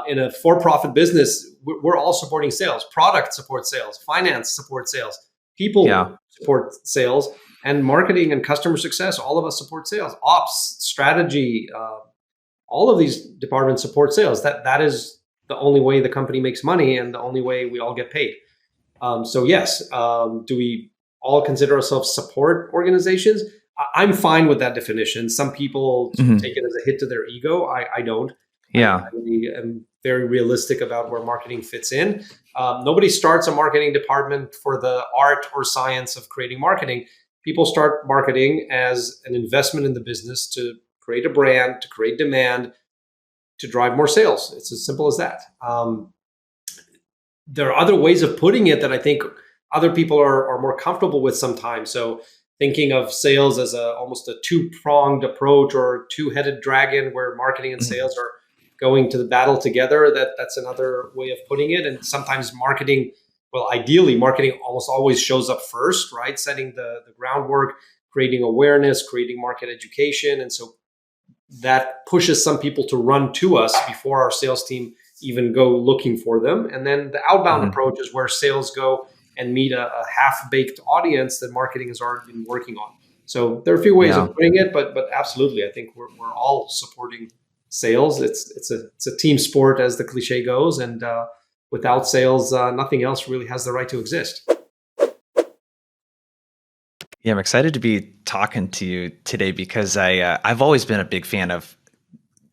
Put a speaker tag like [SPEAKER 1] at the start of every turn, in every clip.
[SPEAKER 1] In a for-profit business, we're all supporting sales. Product supports sales. Finance supports sales. People support sales. And marketing and customer success, all of us support sales. Ops, strategy, all of these departments support sales. That is the only way the company makes money and the only way we all get paid. So yes, do we all consider ourselves support organizations? I'm fine with that definition. Some people take it as a hit to their ego. I don't. I really am very realistic about where marketing fits in. Nobody starts a marketing department for the art or science of creating marketing. People start marketing as an investment in the business to create a brand, to create demand, to drive more sales. It's as simple as that. There are other ways of putting it that I think other people are more comfortable with sometimes. So thinking of sales as almost a two-pronged approach or two-headed dragon where marketing and sales are going to the battle together, that's another way of putting it. And sometimes marketing, well, ideally, marketing almost always shows up first, right? Setting the groundwork, creating awareness, creating market education. And so that pushes some people to run to us before our sales team even go looking for them. And then the outbound approach is where sales go and meet a half-baked audience that marketing has already been working on. So there are a few ways of putting it, but absolutely, I think we're all supporting sales. It's a team sport, as the cliche goes, and without sales, nothing else really has the right to exist.
[SPEAKER 2] Yeah, I'm excited to be talking to you today because I've always been a big fan of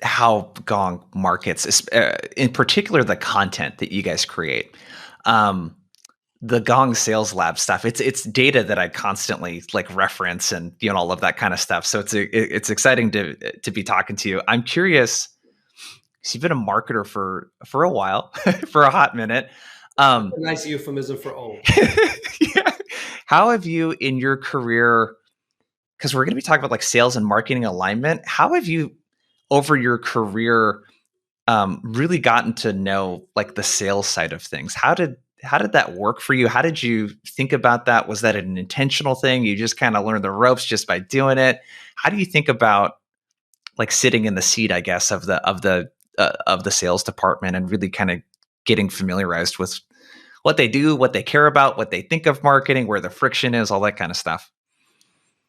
[SPEAKER 2] how Gong markets, in particular the content that you guys create. The Gong Sales Lab stuff. It's data that I constantly like reference and all of that kind of stuff. So it's exciting to be talking to you. I'm curious. So you've been a marketer for a while, for a hot minute.
[SPEAKER 1] A nice euphemism for old.
[SPEAKER 2] Yeah. How have you in your career? Because we're going to be talking about like sales and marketing alignment. How have you over your career really gotten to know like the sales side of things? How did that work for you? How did you think about that? Was that an intentional thing? You just kind of learned the ropes just by doing it. How do you think about like sitting in the seat, I guess, of the sales department and really kind of getting familiarized with what they do, what they care about, what they think of marketing, where the friction is, all that kind of stuff?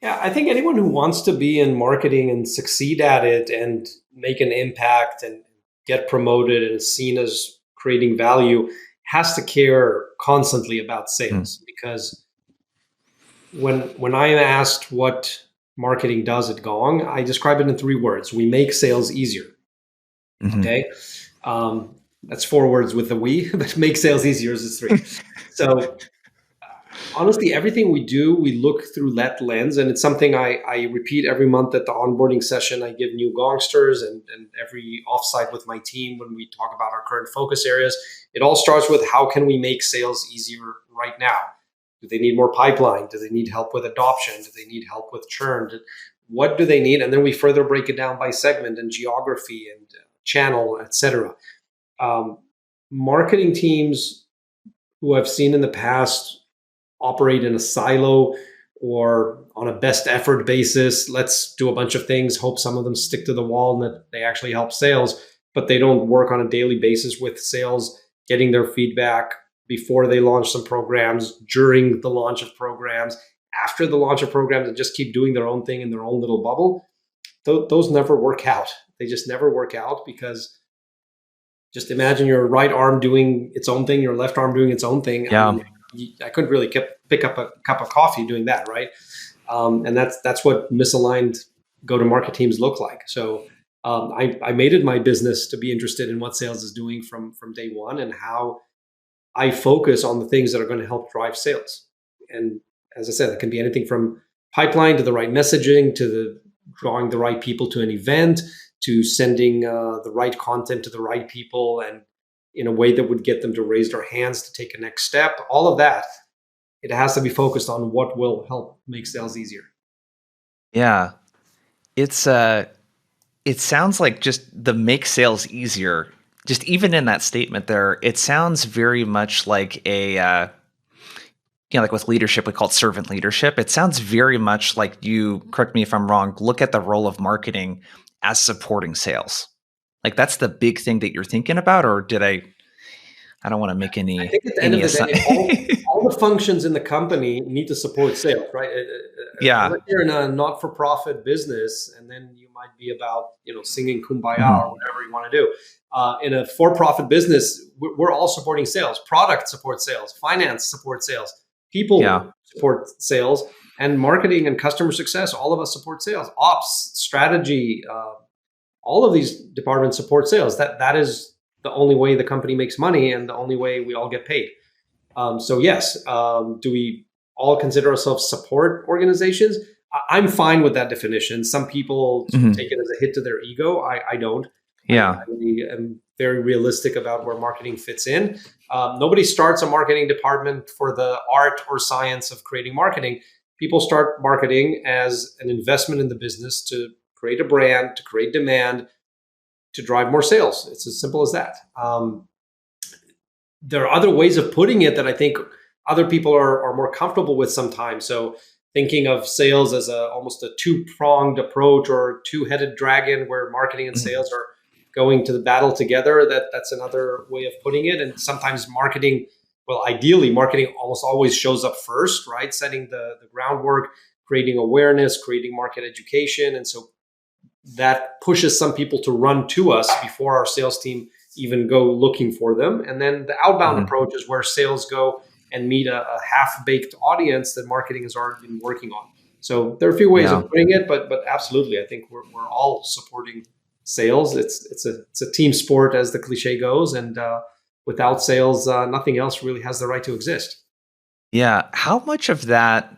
[SPEAKER 1] Yeah, I think anyone who wants to be in marketing and succeed at it and make an impact and get promoted and is seen as creating value has to care constantly about sales. Because when I am asked what marketing does at Gong, I describe it in 3 words. We make sales easier. Okay. That's 4 words with the we, but make sales easier is 3. So honestly, everything we do, we look through that lens. And it's something I repeat every month at the onboarding session. I give new Gongsters and every offsite with my team when we talk about our current focus areas. It all starts with how can we make sales easier right now? Do they need more pipeline? Do they need help with adoption? Do they need help with churn? What do they need? And then we further break it down by segment and geography and channel, etc. Marketing teams who I've seen in the past operate in a silo or on a best effort basis. Let's do a bunch of things, hope some of them stick to the wall and that they actually help sales, but they don't work on a daily basis with sales, getting their feedback before they launch some programs, during the launch of programs, after the launch of programs, and just keep doing their own thing in their own little bubble. Those never work out. They just never work out because just imagine your right arm doing its own thing, your left arm doing its own thing.
[SPEAKER 2] Yeah.
[SPEAKER 1] I couldn't really pick up a cup of coffee doing that, right? And that's what misaligned go-to-market teams look like. So I made it my business to be interested in what sales is doing from day one and how I focus on the things that are going to help drive sales. And as I said, it can be anything from pipeline to the right messaging to drawing the right people to an event to sending the right content to the right people and in a way that would get them to raise their hands to take a next step. All of that, it has to be focused on what will help make sales easier.
[SPEAKER 2] Yeah. It sounds like just the make sales easier, just even in that statement there, it sounds very much like a, like with leadership, we call it servant leadership. It sounds very much like you, correct me if I'm wrong, look at the role of marketing as supporting sales. Like that's the big thing that you're thinking about, or did I don't want to make
[SPEAKER 1] I think at the end of the day, all the functions in the company need to support sales, right?
[SPEAKER 2] Yeah.
[SPEAKER 1] Unless you're in a not-for-profit business, and then you might be about singing "Kumbaya" or
[SPEAKER 2] Mhm.
[SPEAKER 1] whatever you want to do. In a for-profit business, we're all supporting sales. Product support sales, finance support sales,
[SPEAKER 2] Yeah.
[SPEAKER 1] people support sales, and marketing and customer success. All of us support sales. Ops, strategy, all of these departments support sales. That is the only way the company makes money and the only way we all get paid. So yes, do we all consider ourselves support organizations? I'm fine with that definition. Some people take
[SPEAKER 2] Mhm.
[SPEAKER 1] it as a hit to their ego. I don't.
[SPEAKER 2] Yeah.
[SPEAKER 1] I am very realistic about where marketing fits in. Nobody starts a marketing department for the art or science of creating marketing. People start marketing as an investment in the business to create a brand, to create demand, to drive more sales. It's as simple as that. There are other ways of putting it that I think other people are more comfortable with sometimes. So thinking of sales as almost a two-pronged approach or two-headed dragon where marketing and
[SPEAKER 2] Mhm.
[SPEAKER 1] sales are going to the battle together, that's another way of putting it. And sometimes marketing, well, ideally marketing almost always shows up first, right? Setting the groundwork, creating awareness, creating market education. And so that pushes some people to run to us before our sales team even go looking for them. And then the outbound
[SPEAKER 2] Mhm.
[SPEAKER 1] approach is where sales go and meet a half-baked audience that marketing has already been working on. So there are a few ways of
[SPEAKER 2] Yeah.
[SPEAKER 1] putting it, but absolutely, I think we're all supporting sales. It's a team sport, as the cliche goes, and without sales, nothing else really has the right to exist.
[SPEAKER 2] Yeah. How much of that,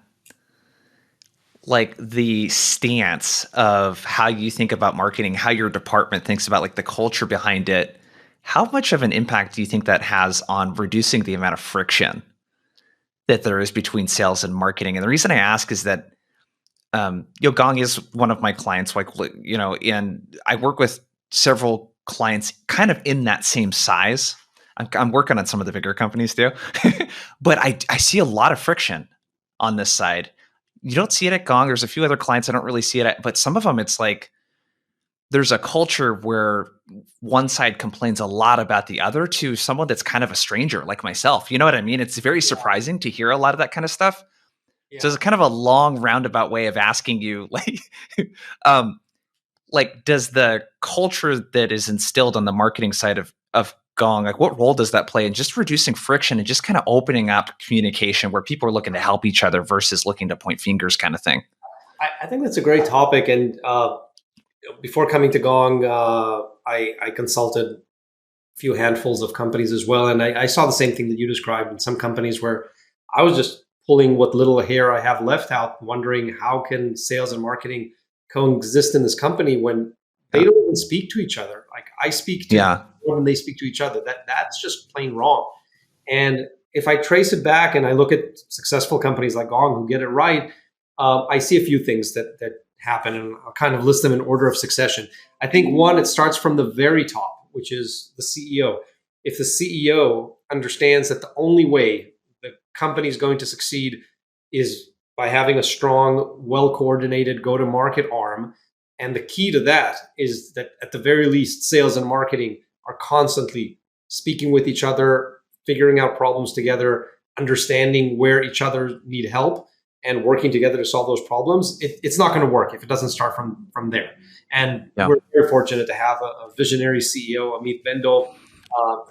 [SPEAKER 2] like the stance of how you think about marketing, how your department thinks about like the culture behind it, how much of an impact do you think that has on reducing the amount of friction that there is between sales and marketing? And the reason I ask is that Gong is one of my clients, like, and I work with several clients kind of in that same size. I'm working on some of the bigger companies too, but I see a lot of friction on this side. You don't see it at Gong. There's a few other clients I don't really see it at, but some of them it's like there's a culture where one side complains a lot about the other to someone that's kind of a stranger like myself. You know what I mean? It's very surprising to hear a lot of that kind of stuff. So
[SPEAKER 1] Yeah.
[SPEAKER 2] it's kind of a long roundabout way of asking you, um, does the culture that is instilled on the marketing side of Gong, like, what role does that play in just reducing friction and just kind of opening up communication where people are looking to help each other versus looking to point fingers, kind of thing?
[SPEAKER 1] I think that's a great topic. And before coming to Gong, I consulted a few handfuls of companies as well. And I saw the same thing that you described in some companies where I was just pulling what little hair I have left out, wondering how can sales and marketing coexist in this company when they
[SPEAKER 2] Yeah,
[SPEAKER 1] don't even speak to each other. Like I speak to them
[SPEAKER 2] yeah,
[SPEAKER 1] more than they speak to each other. That's just plain wrong. And if I trace it back and I look at successful companies like Gong who get it right, I see a few things that happen, and I'll kind of list them in order of succession. I think one, it starts from the very top, which is the CEO. If the CEO understands that the only way the company is going to succeed is by having a strong, well coordinated go to market arm, and the key to that is that at the very least, sales and marketing are constantly speaking with each other, figuring out problems together, understanding where each other need help, and working together to solve those problems. It's not going to work if it doesn't start from there. And
[SPEAKER 2] yeah.
[SPEAKER 1] we're very fortunate to have a visionary CEO, Amit Bendel,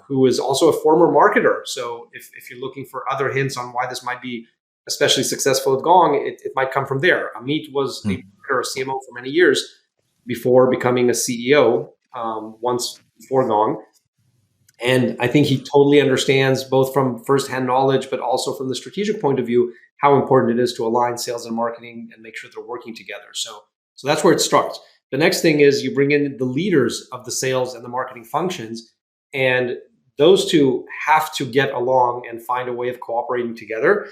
[SPEAKER 1] who is also a former marketer. So if you're looking for other hints on why this might be especially successful at Gong, it might come from there. Amit was a
[SPEAKER 2] Hmm.
[SPEAKER 1] marketer, a CMO for many years before becoming a CEO once before Gong. And I think he totally understands, both from firsthand knowledge, but also from the strategic point of view, how important it is to align sales and marketing and make sure they're working together. So that's where it starts. The next thing is you bring in the leaders of the sales and the marketing functions, and those two have to get along and find a way of cooperating together.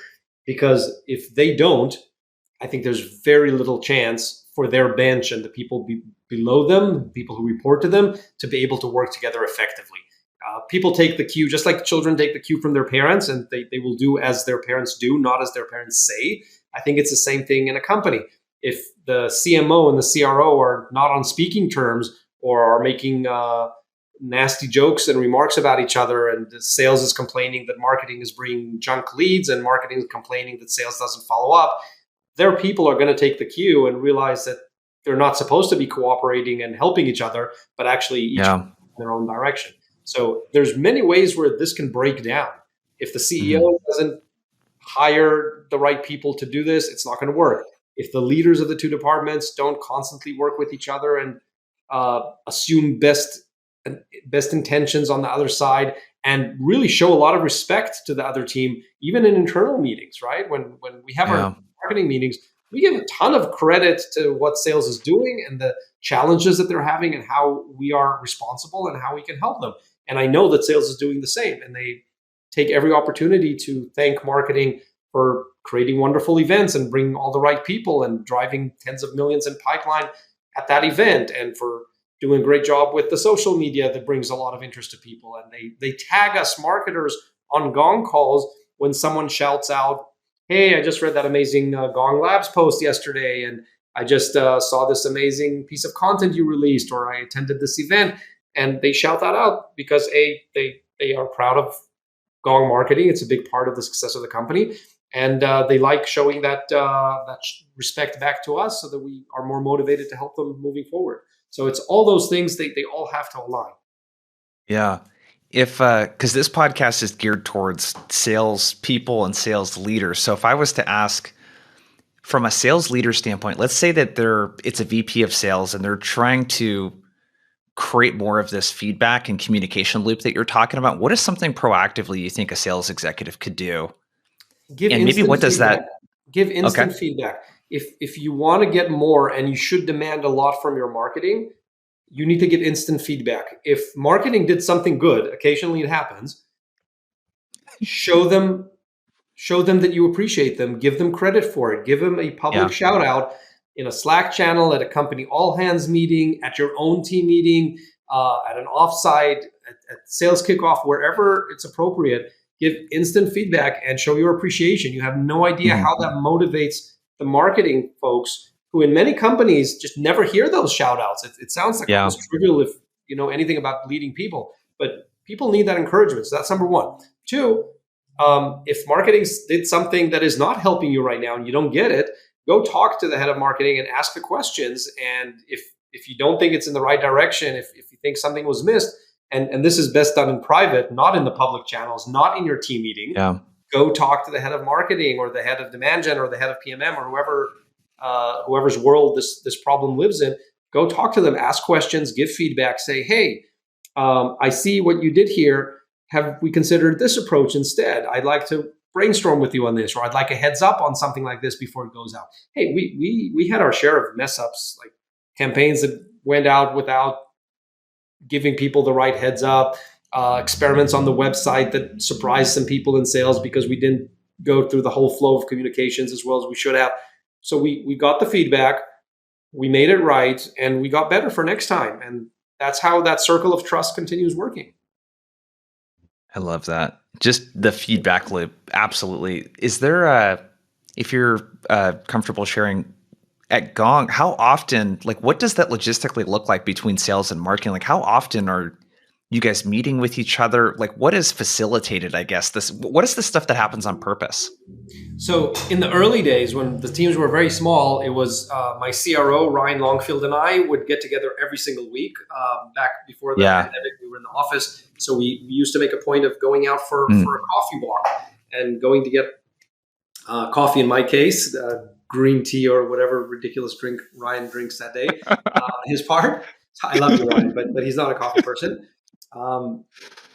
[SPEAKER 1] Because if they don't, I think there's very little chance for their bench and the people below them, people who report to them, to be able to work together effectively. People take the cue, just like children take the cue from their parents, and they will do as their parents do, not as their parents say. I think it's the same thing in a company. If the CMO and the CRO are not on speaking terms, or are making nasty jokes and remarks about each other, and the sales is complaining that marketing is bringing junk leads, and marketing is complaining that sales doesn't follow up, their people are going to take the cue and realize that they're not supposed to be cooperating and helping each other, but actually each in
[SPEAKER 2] Yeah.
[SPEAKER 1] their own direction. So there's many ways where this can break down. If the
[SPEAKER 2] Mhm.
[SPEAKER 1] CEO doesn't hire the right people to do this, it's not going to work. If the leaders of the two departments don't constantly work with each other and assume best intentions on the other side, and really show a lot of respect to the other team, even in internal meetings, right? When we have our
[SPEAKER 2] Yeah.
[SPEAKER 1] marketing meetings, we give a ton of credit to what sales is doing and the challenges that they're having and how we are responsible and how we can help them. And I know that sales is doing the same, and they take every opportunity to thank marketing for creating wonderful events and bringing all the right people and driving tens of millions in pipeline at that event, and for doing a great job with the social media that brings a lot of interest to people. And they tag us marketers on Gong calls when someone shouts out, "Hey, I just read that amazing Gong Labs post yesterday, and I just saw this amazing piece of content you released, or I attended this event." And they shout that out because they are proud of Gong marketing. It's a big part of the success of the company, and they like showing that respect back to us, so that we are more motivated to help them moving forward. So it's all those things, they all have to align.
[SPEAKER 2] Yeah. If because this podcast is geared towards sales people and sales leaders. So if I was to ask from a sales leader standpoint, let's say that it's a VP of sales and they're trying to create more of this feedback and communication loop that you're talking about. What is something proactively you think a sales executive could do?
[SPEAKER 1] Give
[SPEAKER 2] And maybe
[SPEAKER 1] instant
[SPEAKER 2] what does
[SPEAKER 1] feedback.
[SPEAKER 2] that
[SPEAKER 1] Give
[SPEAKER 2] okay.
[SPEAKER 1] instant feedback. If you want to get more and you should demand a lot from your marketing, you need to get instant feedback. If marketing did something good, occasionally it happens, show them show them that you appreciate them, give them credit for it, give them a public
[SPEAKER 2] Yeah.
[SPEAKER 1] shout out in a Slack channel, at a company all hands meeting, at your own team meeting, at an offsite, at sales kickoff, wherever it's appropriate. Give instant feedback and show your appreciation. You have no idea
[SPEAKER 2] Mhm.
[SPEAKER 1] how that motivates the marketing folks, who in many companies just never hear those shout outs. It sounds like
[SPEAKER 2] Yeah.
[SPEAKER 1] almost trivial if you know anything about leading people, but people need that encouragement. So that's number one. Two, if marketing did something that is not helping you right now and you don't get it, go talk to the head of marketing and ask the questions. And if you don't think it's in the right direction, if you think something was missed, and this is best done in private, not in the public channels, not in your team meeting,
[SPEAKER 2] Yeah.
[SPEAKER 1] go talk to the head of marketing or the head of demand gen or the head of PMM or whoever's world this problem lives in. Go talk to them, ask questions, give feedback, say, hey, I see what you did here. Have we considered this approach instead? I'd like to brainstorm with you on this, or I'd like a heads up on something like this before it goes out. Hey, we had our share of mess ups, like campaigns that went out without giving people the right heads up, experiments on the website that surprised some people in sales because we didn't go through the whole flow of communications as well as we should have. So we got the feedback, we made it right, and we got better for next time. And that's how that circle of trust continues working.
[SPEAKER 2] I love that. Just the feedback loop. Absolutely. Is there a, if you're comfortable sharing at Gong, how often, like, what does that logistically look like between sales and marketing? Like, how often are you guys meeting with each other? Like, what is facilitated, I guess? What is the stuff that happens on purpose?
[SPEAKER 1] So in the early days, when the teams were very small, it was my CRO Ryan Longfield and I would get together every single week. Back before the
[SPEAKER 2] Yeah.
[SPEAKER 1] pandemic, we were in the office, so we used to make a point of going out for a
[SPEAKER 2] Mm.
[SPEAKER 1] coffee walk and going to get coffee. In my case, green tea or whatever ridiculous drink Ryan drinks that day. His part. I love you, Ryan, but he's not a coffee person. Um,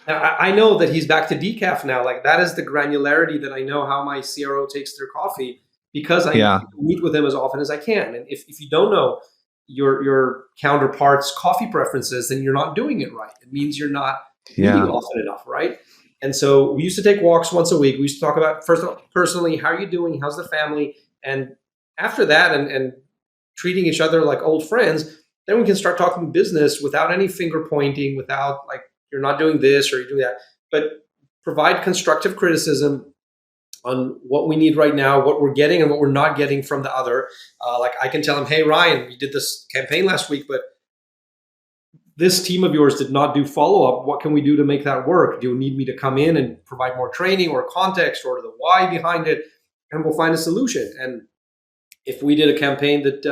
[SPEAKER 1] Now, I know that he's back to decaf now. Like, that is the granularity that I know how my CRO takes their coffee, because I
[SPEAKER 2] Yeah.
[SPEAKER 1] meet with him as often as I can. And if you don't know your counterpart's coffee preferences, then you're not doing it right. It means you're not meeting
[SPEAKER 2] Yeah.
[SPEAKER 1] often enough, right? And so we used to take walks once a week. We used to talk about, first of all, personally, how are you doing? How's the family? And after that, and treating each other like old friends, then we can start talking business without any finger pointing, without like, you're not doing this or you're doing that, but provide constructive criticism on what we need right now, what we're getting and what we're not getting from the other. Like, I can tell him, hey, Ryan, we did this campaign last week, but this team of yours did not do follow-up. What can we do to make that work? Do you need me to come in and provide more training or context or the why behind it? And we'll find a solution. And if we did a campaign that,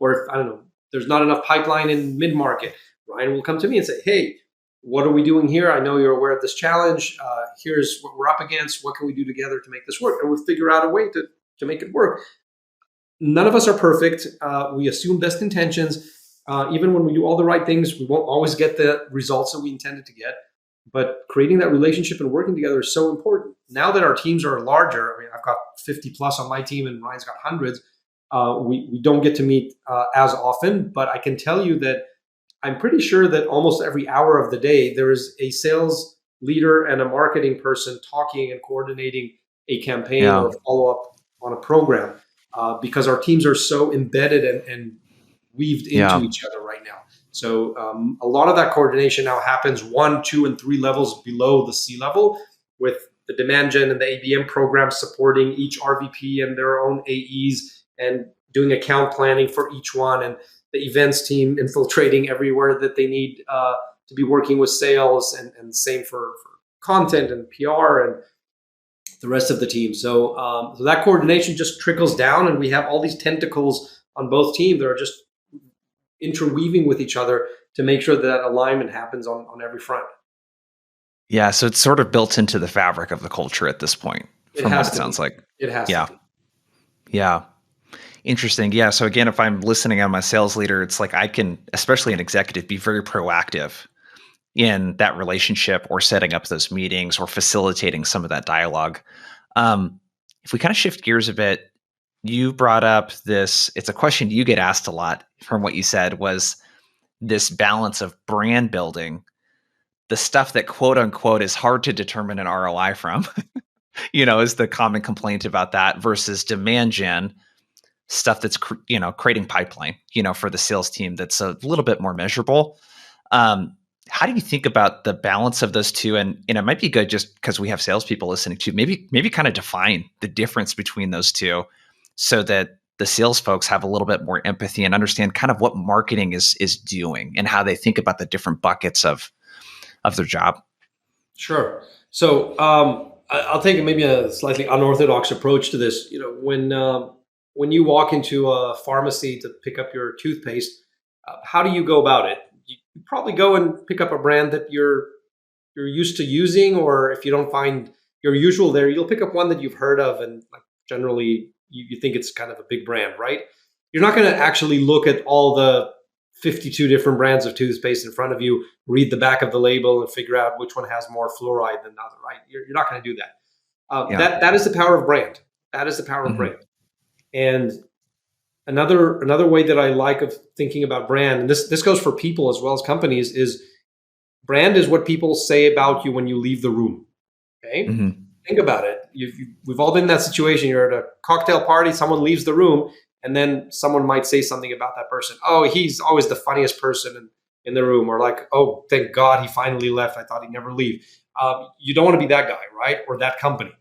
[SPEAKER 1] or if, I don't know, there's not enough pipeline in mid-market, Ryan will come to me and say, hey, what are we doing here? I know you're aware of this challenge. Here's what we're up against. What can we do together to make this work? And we'll figure out a way to make it work. None of us are perfect. We assume best intentions. Even when we do all the right things, we won't always get the results that we intended to get. But creating that relationship and working together is so important. Now that our teams are larger, I mean, I've got 50 plus on my team and Ryan's got hundreds. We don't get to meet as often, but I can tell you that I'm pretty sure that almost every hour of the day, there is a sales leader and a marketing person talking and coordinating a campaign or follow-up on a program because our teams are so embedded and weaved into each other right now. So a lot of that coordination now happens 1, 2, and 3 levels below the C level, with the demand gen and the ABM program supporting each RVP and their own AEs and doing account planning for each one, and the events team infiltrating everywhere that they need to be working with sales, and same for content and PR and the rest of the team. So that coordination just trickles down, and we have all these tentacles on both teams that are just interweaving with each other to make sure that alignment happens on every front.
[SPEAKER 2] Yeah, so it's sort of built into the fabric of the culture at this point, from what it sounds like.
[SPEAKER 1] It has to be.
[SPEAKER 2] Yeah. Interesting. Yeah. So again, if I'm listening, I'm a sales leader, it's like I can, especially an executive, be very proactive in that relationship or setting up those meetings or facilitating some of that dialogue. If we kind of shift gears a bit, you brought up this, it's a question you get asked a lot from what you said, was this balance of brand building, the stuff that quote unquote is hard to determine an ROI from, is the common complaint about that, versus demand gen, stuff that's creating pipeline, for the sales team that's a little bit more measurable. How do you think about the balance of those two? And it might be good, just because we have salespeople listening to, maybe kind of define the difference between those two, so that the sales folks have a little bit more empathy and understand kind of what marketing is doing and how they think about the different buckets of their job.
[SPEAKER 1] Sure. So I'll take maybe a slightly unorthodox approach to this. When you walk into a pharmacy to pick up your toothpaste, how do you go about it? You probably go and pick up a brand that you're used to using, or if you don't find your usual there, you'll pick up one that you've heard of, and generally you think it's kind of a big brand, right? You're not going to actually look at all the 52 different brands of toothpaste in front of you, read the back of the label, and figure out which one has more fluoride than the other, right? You're not going to do that. That is the power of brand. That is the power of brand. And another way that I like of thinking about brand, and this goes for people as well as companies, is brand is what people say about you when you leave the room. Okay, think about it. We've all been in that situation. You're at a cocktail party, someone leaves the room, and then someone might say something about that person. Oh, he's always the funniest person in the room, or like, oh, thank God he finally left. I thought he'd never leave. You don't want to be that guy, right? Or that company.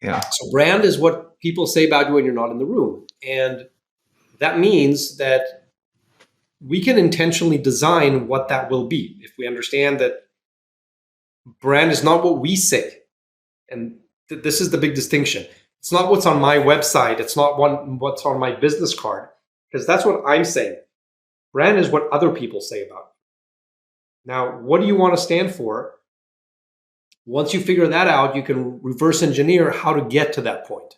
[SPEAKER 2] Yeah.
[SPEAKER 1] So brand is what people say about you when you're not in the room. And that means that we can intentionally design what that will be. If we understand that brand is not what we say. And this is the big distinction. It's not what's on my website. It's not what's on my business card, because that's what I'm saying. Brand is what other people say about you. Now, what do you want to stand for? Once you figure that out, you can reverse engineer how to get to that point.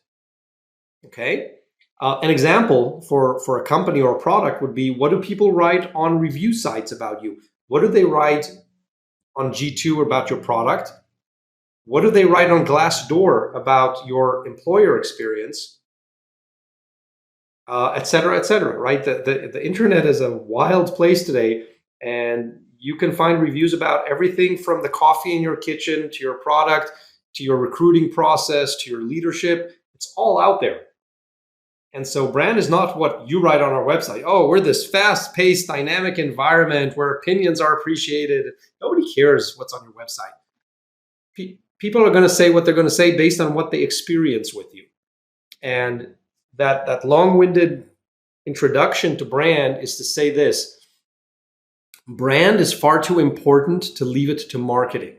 [SPEAKER 1] Okay? An example for a company or a product would be, what do people write on review sites about you? What do they write on G2 about your product? What do they write on Glassdoor about your employer experience? Et cetera, right? The internet is a wild place today, and you can find reviews about everything from the coffee in your kitchen to your product, to your recruiting process, to your leadership. It's all out there. And so brand is not what you write on our website. Oh, we're this fast-paced, dynamic environment where opinions are appreciated. Nobody cares what's on your website. People are going to say what they're going to say based on what they experience with you. And that long-winded introduction to brand is to say this. Brand is far too important to leave it to marketing.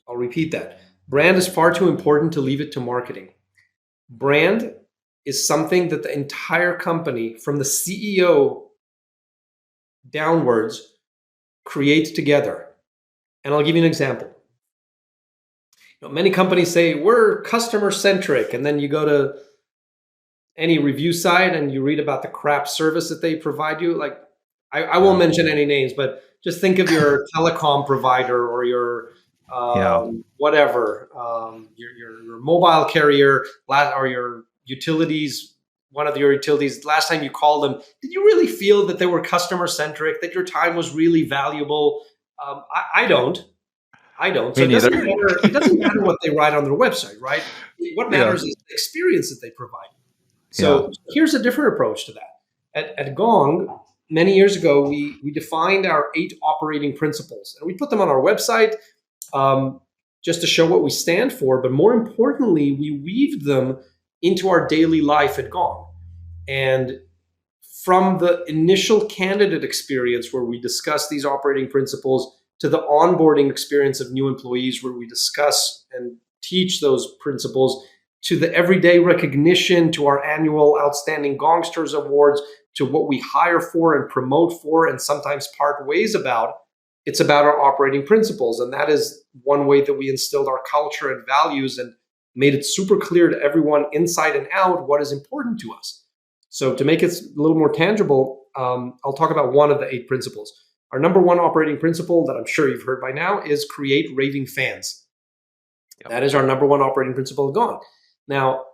[SPEAKER 1] I'll repeat that. Brand is far too important to leave it to marketing. Brand is something that the entire company, from the CEO downwards, create together. And I'll give you an example. Many companies say we're customer centric, and then you go to any review site and you read about the crap service that they provide you. Like, I won't mention any names, but just think of your telecom provider or your
[SPEAKER 2] Yeah.
[SPEAKER 1] whatever, your mobile carrier or your utilities. One of your utilities. Last time you called them, did you really feel that they were customer centric? That your time was really valuable? I don't. I don't. So
[SPEAKER 2] Me
[SPEAKER 1] it doesn't
[SPEAKER 2] neither.
[SPEAKER 1] matter. It doesn't matter what they write on their website, right? What
[SPEAKER 2] Yeah.
[SPEAKER 1] matters is the experience that they provide.
[SPEAKER 2] Yeah.
[SPEAKER 1] So here's a different approach to that. At Gong, many years ago, we defined our 8 operating principles, and we put them on our website just to show what we stand for. But more importantly, we weaved them into our daily life at Gong. And from the initial candidate experience where we discuss these operating principles to the onboarding experience of new employees where we discuss and teach those principles, to the everyday recognition, to our annual Outstanding Gongsters Awards, to what we hire for and promote for and sometimes part ways about, it's about our operating principles. And that is one way that we instilled our culture and values and made it super clear to everyone inside and out what is important to us. So to make it a little more tangible, I'll talk about one of the 8 principles. Our number one operating principle that I'm sure you've heard by now is create raving fans. Yep. That is our number one operating principle of Gong. Now,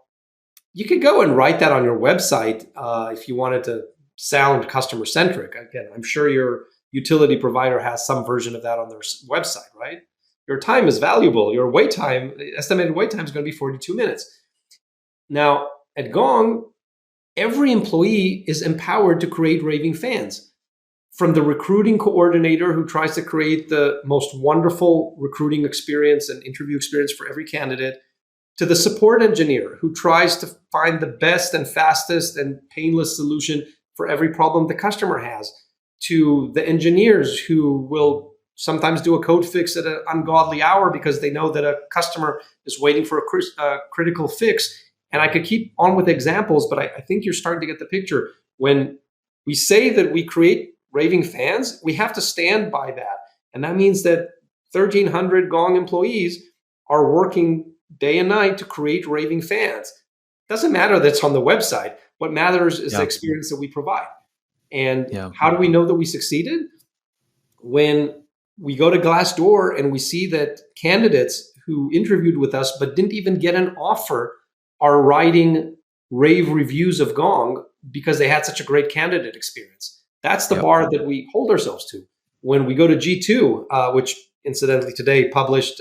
[SPEAKER 1] you could go and write that on your website if you wanted to sound customer centric. Again, I'm sure your utility provider has some version of that on their website, right? Your time is valuable. Your wait time, estimated wait time is going to be 42 minutes. Now, at Gong, every employee is empowered to create raving fans. From the recruiting coordinator who tries to create the most wonderful recruiting experience and interview experience for every candidate, to the support engineer who tries to find the best and fastest and painless solution for every problem the customer has, to the engineers who will sometimes do a code fix at an ungodly hour because they know that a customer is waiting for a critical fix. And I could keep on with examples, but I think you're starting to get the picture. When we say that we create raving fans, we have to stand by that. And that means that 1,300 Gong employees are working day and night to create raving fans. Doesn't matter that's on the website. What matters is the experience that we provide. And how do we know that we succeeded? When we go to Glassdoor and we see that candidates who interviewed with us but didn't even get an offer are writing rave reviews of Gong because they had such a great candidate experience. That's the bar that we hold ourselves to. When we go to G2, which incidentally today published,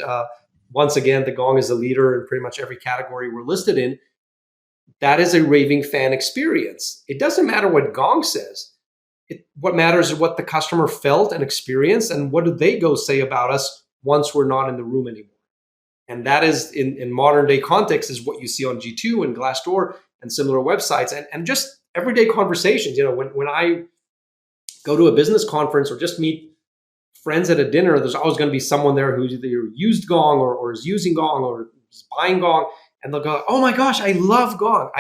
[SPEAKER 1] once again, the Gong is a leader in pretty much every category we're listed in. That is a raving fan experience. It doesn't matter what Gong says. What matters is what the customer felt and experienced, and what do they go say about us once we're not in the room anymore. And that is, in modern day context, is what you see on G2 and Glassdoor and similar websites, and just everyday conversations. When I go to a business conference or just meet friends at a dinner, there's always going to be someone there who's either used Gong or is using Gong or is buying Gong, and they'll go, "Oh my gosh, I love Gong."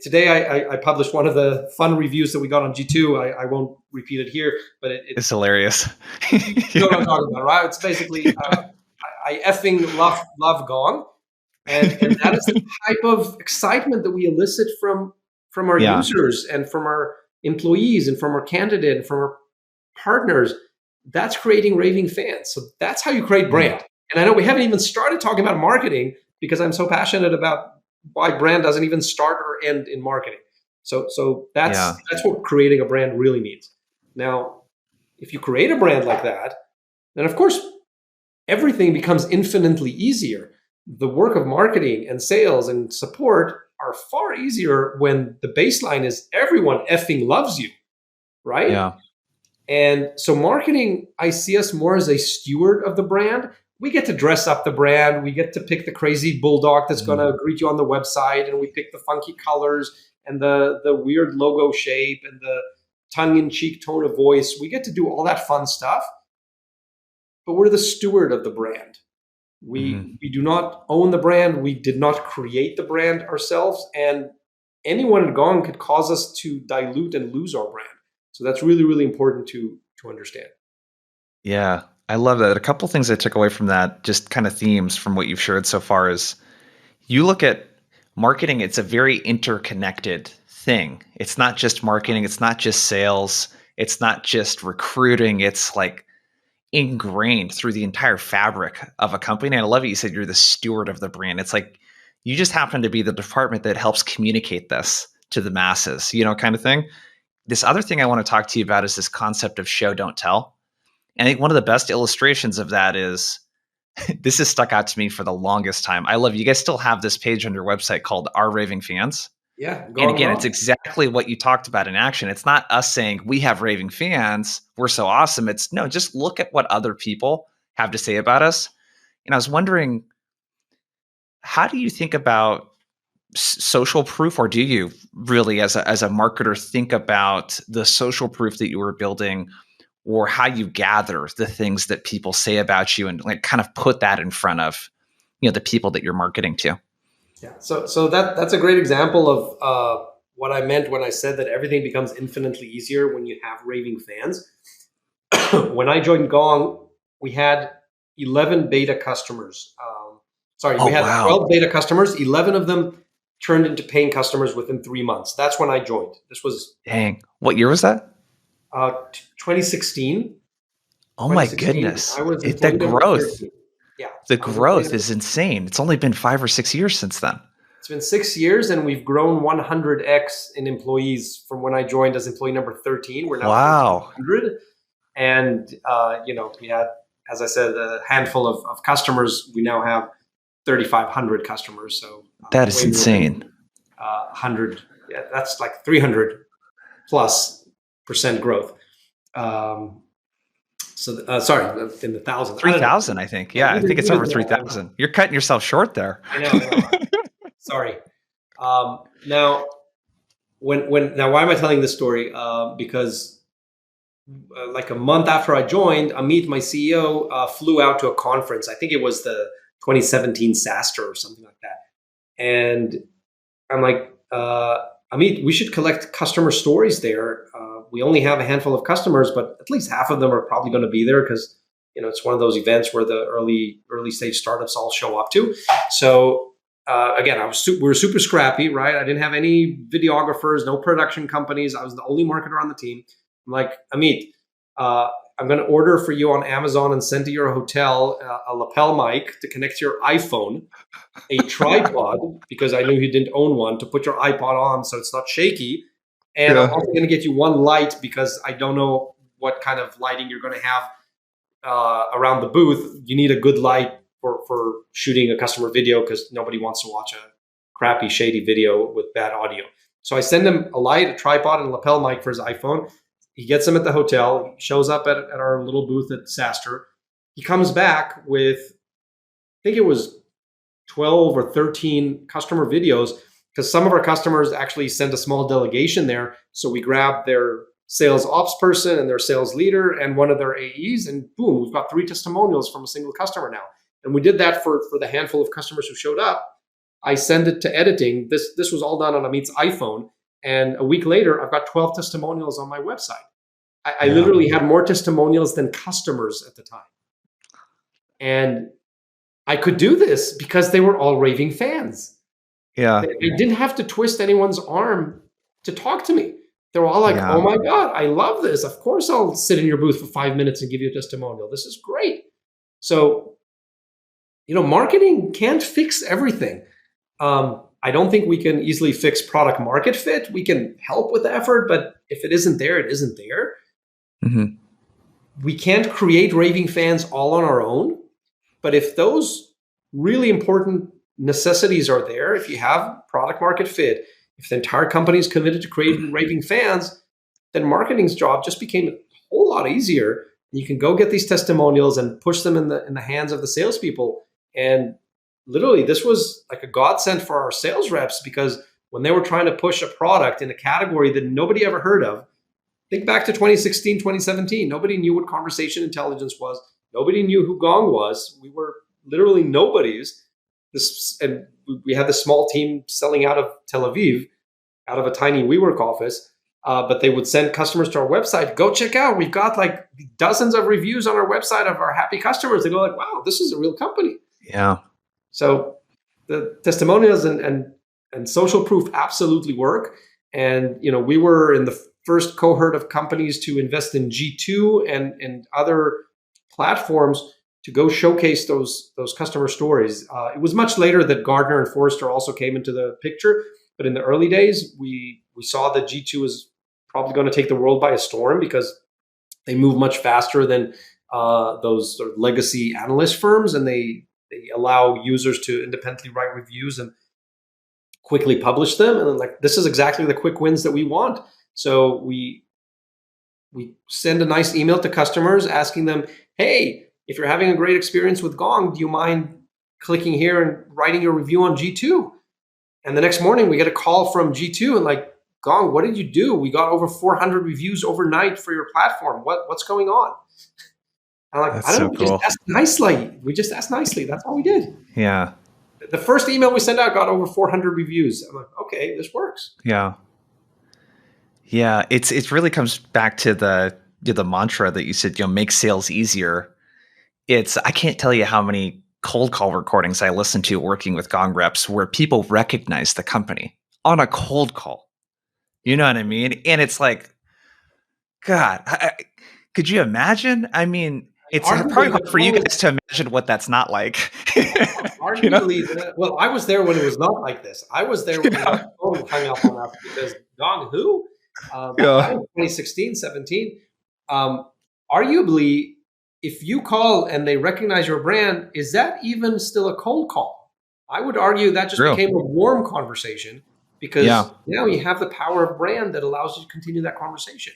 [SPEAKER 1] Today I published one of the fun reviews that we got on G2. I won't repeat it here, but
[SPEAKER 2] it's hilarious.
[SPEAKER 1] You know what I'm talking about, right? It's basically I effing love Gong, and that is the type of excitement that we elicit from our users and from our employees and from our candidate and from our partners. That's creating raving fans. So that's how you create brand. And I know we haven't even started talking about marketing because I'm so passionate about why brand doesn't even start or end in marketing. So that's what creating a brand really means. Now, if you create a brand like that, then of course everything becomes infinitely easier. The work of marketing and sales and support are far easier when the baseline is everyone effing loves you, right?
[SPEAKER 2] Yeah.
[SPEAKER 1] And so marketing, I see us more as a steward of the brand. We get to dress up the brand. We get to pick the crazy bulldog that's going to greet you on the website. And we pick the funky colors and the weird logo shape and tongue-in-cheek tone of voice. We get to do all that fun stuff, but we're the steward of the brand. We do not own the brand. We did not create the brand ourselves, and anyone at Gong could cause us to dilute and lose our brand. So that's really, really important to understand.
[SPEAKER 2] Yeah, I love that. A couple things I took away from that, just kind of themes from what you've shared so far, is you look at marketing, it's a very interconnected thing. It's not just marketing, it's not just sales, it's not just recruiting, it's like ingrained through the entire fabric of a company. And I love it. You said you're the steward of the brand. It's like you just happen to be the department that helps communicate this to the masses, kind of thing. This other thing I want to talk to you about is this concept of show, don't tell. And I think one of the best illustrations of that is this has stuck out to me for the longest time. I love you guys still have this page on your website called Our Raving Fans.
[SPEAKER 1] Yeah.
[SPEAKER 2] And again, it's exactly what you talked about in action. It's not us saying we have raving fans, we're so awesome. It's no, just look at what other people have to say about us. And I was wondering, how do you think about social proof, or do you really, as a marketer, think about the social proof that you were building, or how you gather the things that people say about you and like kind of put that in front of the people that you're marketing to?
[SPEAKER 1] Yeah. So that's a great example of what I meant when I said that everything becomes infinitely easier when you have raving fans. When I joined Gong, we had 11 beta customers. We had 12 beta customers. 11 of them turned into paying customers within 3 months. That's when I joined. This was
[SPEAKER 2] dang. What year was that?
[SPEAKER 1] 2016.
[SPEAKER 2] Oh my goodness!
[SPEAKER 1] I was
[SPEAKER 2] the growth.
[SPEAKER 1] 13. Yeah,
[SPEAKER 2] the growth is insane. It's only been 5 or 6 years since then.
[SPEAKER 1] It's been 6 years, and we've grown 100x in employees from when I joined as employee number 13. We're now 1,300, and we had, as I said, a handful of customers. We now have 3,500 customers. So
[SPEAKER 2] that is insane.
[SPEAKER 1] 100, yeah, that's like 300+% growth. In the thousands.
[SPEAKER 2] 3,000, I think. Yeah, I think it's over 3,000. You're cutting yourself short there.
[SPEAKER 1] I know. Sorry. Now, why am I telling this story? Because like a month after I joined, Amit, my CEO, flew out to a conference. I think it was the 2017 SaaStr or something like that. And I'm like, Amit, we should collect customer stories there. We only have a handful of customers, but at least half of them are probably going to be there because it's one of those events where the early stage startups all show up to. So again, we were super scrappy, right? I didn't have any videographers, no production companies. I was the only marketer on the team. I'm like, Amit, I'm going to order for you on Amazon and send to your hotel a lapel mic to connect to your iPhone, a tripod, because I knew you didn't own one, to put your iPod on so it's not shaky. And I'm also going to get you one light because I don't know what kind of lighting you're going to have around the booth. You need a good light for shooting a customer video because nobody wants to watch a crappy, shady video with bad audio. So I send him a light, a tripod, and a lapel mic for his iPhone. He gets them at the hotel, shows up at our little booth at SaaStr. He comes back with, I think it was 12 or 13 customer videos, because some of our customers actually sent a small delegation there. So we grabbed their sales ops person and their sales leader and one of their AEs, and boom, we've got 3 testimonials from a single customer now. And we did that for the handful of customers who showed up. I send it to editing. This was all done on Amit's iPhone. And a week later, I've got 12 testimonials on my website. I literally had more testimonials than customers at the time. And I could do this because they were all raving fans.
[SPEAKER 2] Yeah.
[SPEAKER 1] I didn't have to twist anyone's arm to talk to me. They were all like, oh my God, I love this. Of course, I'll sit in your booth for 5 minutes and give you a testimonial. This is great. So, marketing can't fix everything. I don't think we can easily fix product market fit. We can help with the effort, but if it isn't there, it isn't there.
[SPEAKER 2] Mm-hmm.
[SPEAKER 1] We can't create raving fans all on our own. But if those really important necessities are there, if you have product market fit, if the entire company is committed to creating raving fans, then marketing's job just became a whole lot easier. You can go get these testimonials and push them in the hands of the salespeople. And literally, this was like a godsend for our sales reps, because when they were trying to push a product in a category that nobody ever heard of, Think back to 2016, 2017. Nobody knew what conversation intelligence was. Nobody knew who Gong was. We were literally nobodies. And we had this small team selling out of Tel Aviv, out of a tiny WeWork office. But they would send customers to our website. Go check out. We've got like dozens of reviews on our website of our happy customers. They go like, wow, this is a real company.
[SPEAKER 2] Yeah.
[SPEAKER 1] So the testimonials and social proof absolutely work. And we were in the first cohort of companies to invest in G2 and other platforms to go showcase those customer stories. It was much later that Gardner and Forrester also came into the picture, but in the early days, we saw that G2 was probably going to take the world by a storm because they move much faster than those sort of legacy analyst firms, and they allow users to independently write reviews and quickly publish them. And then, like, this is exactly the quick wins that we want. So we send a nice email to customers asking them, hey, if you're having a great experience with Gong, do you mind clicking here and writing your review on G2? And the next morning we get a call from G2 and like, Gong, what did you do? We got over 400 reviews overnight for your platform. What's going on? I'm like,
[SPEAKER 2] That's
[SPEAKER 1] I don't
[SPEAKER 2] so
[SPEAKER 1] know. We just
[SPEAKER 2] cool.
[SPEAKER 1] asked nicely. We just asked nicely. That's all we did.
[SPEAKER 2] Yeah.
[SPEAKER 1] The first email we sent out got over 400 reviews. I'm like, okay, this works.
[SPEAKER 2] Yeah. Yeah. It really comes back to the mantra that you said, make sales easier. I can't tell you how many cold call recordings I listened to working with Gong reps where people recognize the company on a cold call. You know what I mean? And it's like, God, could you imagine? I mean, it's probably
[SPEAKER 1] Arguably, the
[SPEAKER 2] hard for you
[SPEAKER 1] phone was
[SPEAKER 2] guys to imagine what that's not like. you know?
[SPEAKER 1] arguably well, I was there when it was not like this. I was there when the
[SPEAKER 2] Yeah.
[SPEAKER 1] phone hung up on us because Gong who? That
[SPEAKER 2] Yeah.
[SPEAKER 1] was 2016, 17. Um, Arguably, if you call and they recognize your brand, is that even still a cold call? I would argue that just
[SPEAKER 2] True.
[SPEAKER 1] became a warm conversation
[SPEAKER 2] Yeah.
[SPEAKER 1] because now you have the power of brand that allows you to continue that conversation.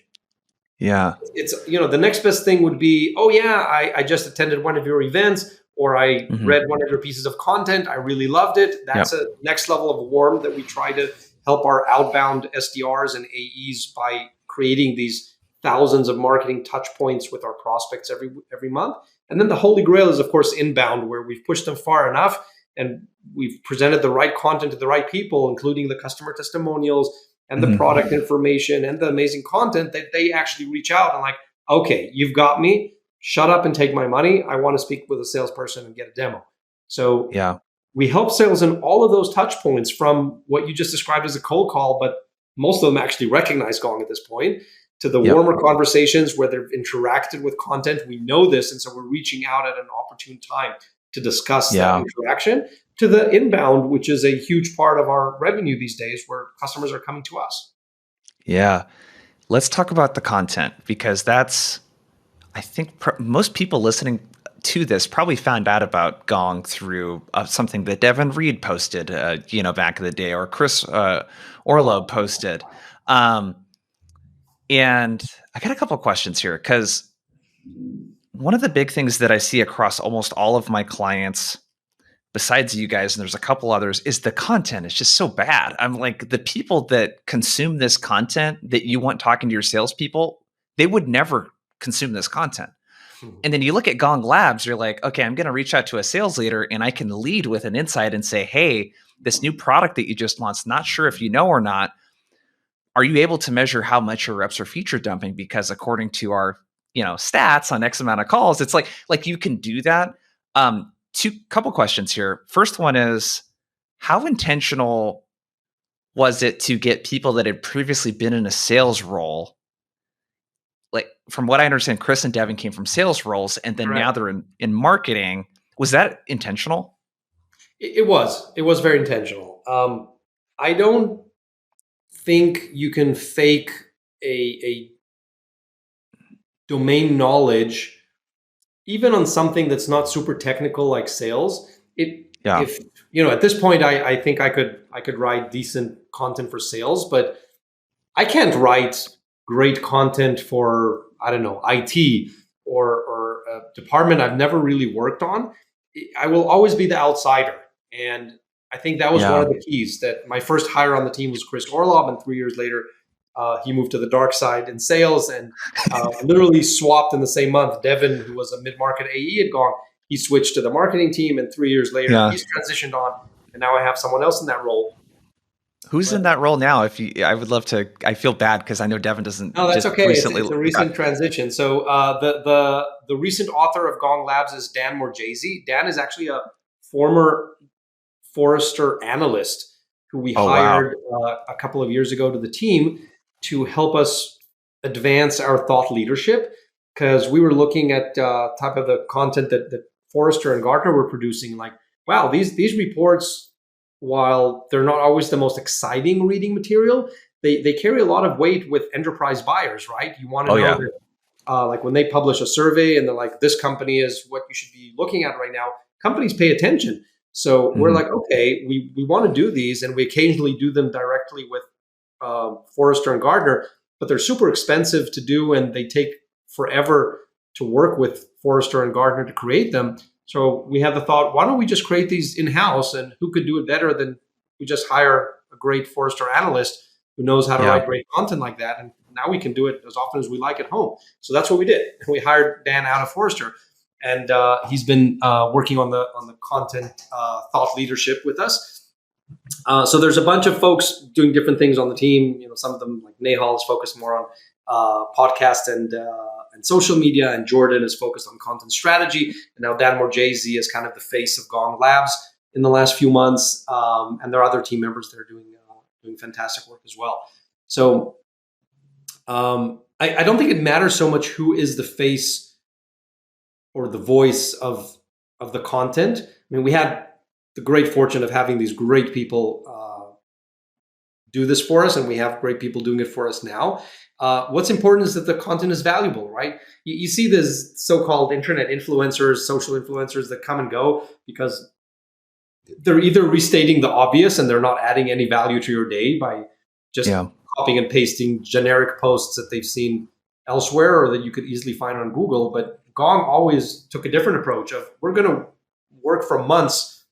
[SPEAKER 2] Yeah.
[SPEAKER 1] It's the next best thing would be, oh yeah, I just attended one of your events or I
[SPEAKER 2] Hmm.
[SPEAKER 1] read one of your pieces of content, I really loved it. That's
[SPEAKER 2] Yep.
[SPEAKER 1] a next level of warm that we try to help our outbound SDRs and AEs by creating these thousands of marketing touch points with our prospects every month. And then the holy grail is of course inbound, where we've pushed them far enough and we've presented the right content to the right people, including the customer testimonials and the
[SPEAKER 2] Hmm.
[SPEAKER 1] product information and the amazing content, that they actually reach out and like, okay, you've got me. Shut up and take my money. I want to speak with a salesperson and get a demo. So
[SPEAKER 2] Yeah.
[SPEAKER 1] we help sales in all of those touch points, from what you just described as a cold call, but most of them actually recognize Gong at this point, to the
[SPEAKER 2] Yep.
[SPEAKER 1] warmer conversations where they've interacted with content. We know this. And so we're reaching out at an opportune time to discuss that
[SPEAKER 2] Yeah.
[SPEAKER 1] interaction, to the inbound, which is a huge part of our revenue these days, where customers are coming to us.
[SPEAKER 2] Yeah. Let's talk about the content because I think most people listening to this probably found out about Gong through something that Devin Reed posted, back in the day, or Chris Orlow posted. Um, and I got a couple of questions here because one of the big things that I see across almost all of my clients, besides you guys, and there's a couple others, is the content is just so bad. I'm like, the people that consume this content that you want talking to your salespeople, they would never consume this content. And then you look at Gong Labs, you're like, okay, I'm going to reach out to a sales leader and I can lead with an insight and say, hey, this new product that you just launched, not sure if you know or not, are you able to measure how much your reps are feature dumping? Because according to our, stats on X amount of calls, it's like you can do that. Two couple questions here. First one is, how intentional was it to get people that had previously been in a sales role? Like, from what I understand, Chris and Devin came from sales roles, and then now
[SPEAKER 1] Correct.
[SPEAKER 2] they're in marketing. Was that intentional?
[SPEAKER 1] It was. It was very intentional. I don't think you can fake a domain knowledge, even on something that's not super technical like sales. It
[SPEAKER 2] Yeah.
[SPEAKER 1] If at this point, I think I could write decent content for sales, but I can't write great content for, I don't know, IT or a department I've never really worked on. I will always be the outsider. And I think that was one
[SPEAKER 2] Yeah.
[SPEAKER 1] of the keys, that my first hire on the team was Chris Orlov. And 3 years later, he moved to the dark side in sales and literally swapped in the same month. Devin, who was a mid-market AE at Gong, he switched to the marketing team, and 3 years later,
[SPEAKER 2] Yeah.
[SPEAKER 1] he's transitioned on, and now I have someone else in that role.
[SPEAKER 2] Who's in that role now? I would love to. I feel bad because I know Devin doesn't.
[SPEAKER 1] No, that's
[SPEAKER 2] just
[SPEAKER 1] okay.
[SPEAKER 2] recently.
[SPEAKER 1] It's a recent transition. So the recent author of Gong Labs is Dan Morjazy. Dan is actually a former Forrester analyst who we
[SPEAKER 2] Oh, wow.
[SPEAKER 1] hired a couple of years ago to the team to help us advance our thought leadership, because we were looking at type of the content that Forrester and Gartner were producing. Like, wow, these reports, while they're not always the most exciting reading material, they carry a lot of weight with enterprise buyers, right? You want to
[SPEAKER 2] Oh,
[SPEAKER 1] know
[SPEAKER 2] yeah.
[SPEAKER 1] that, like when they publish a survey and they're like, this company is what you should be looking at right now, companies pay attention. So we're like, okay, we want to do these, and we occasionally do them directly with Forrester and Gardner, but they're super expensive to do, and they take forever to work with Forrester and Gardner to create them. So we had the thought, why don't we just create these in-house, and who could do it better than we just hire a great Forrester analyst who knows how to write great content like that, and now we can do it as often as we like at home. So that's what we did. We hired Dan out of Forrester, and he's been working on the content thought leadership with us. So there's a bunch of folks doing different things on the team. You know, some of them, like Nehal, is focused more on podcast and social media, and Jordan is focused on content strategy. And now Dan Morjazy is kind of the face of Gong Labs in the last few months, and there are other team members that are doing fantastic work as well. So I don't think it matters so much who is the face or the voice of the content. I mean, we had the great fortune of having these great people do this for us, and we have great people doing it for us now. What's important is that the content is valuable, right? You see these so-called internet influencers, social influencers that come and go because they're either restating the obvious and they're not adding any value to your day by just copying and pasting generic posts that they've seen elsewhere or that you could easily find on Google. But Gong always took a different approach of, we're going to work for months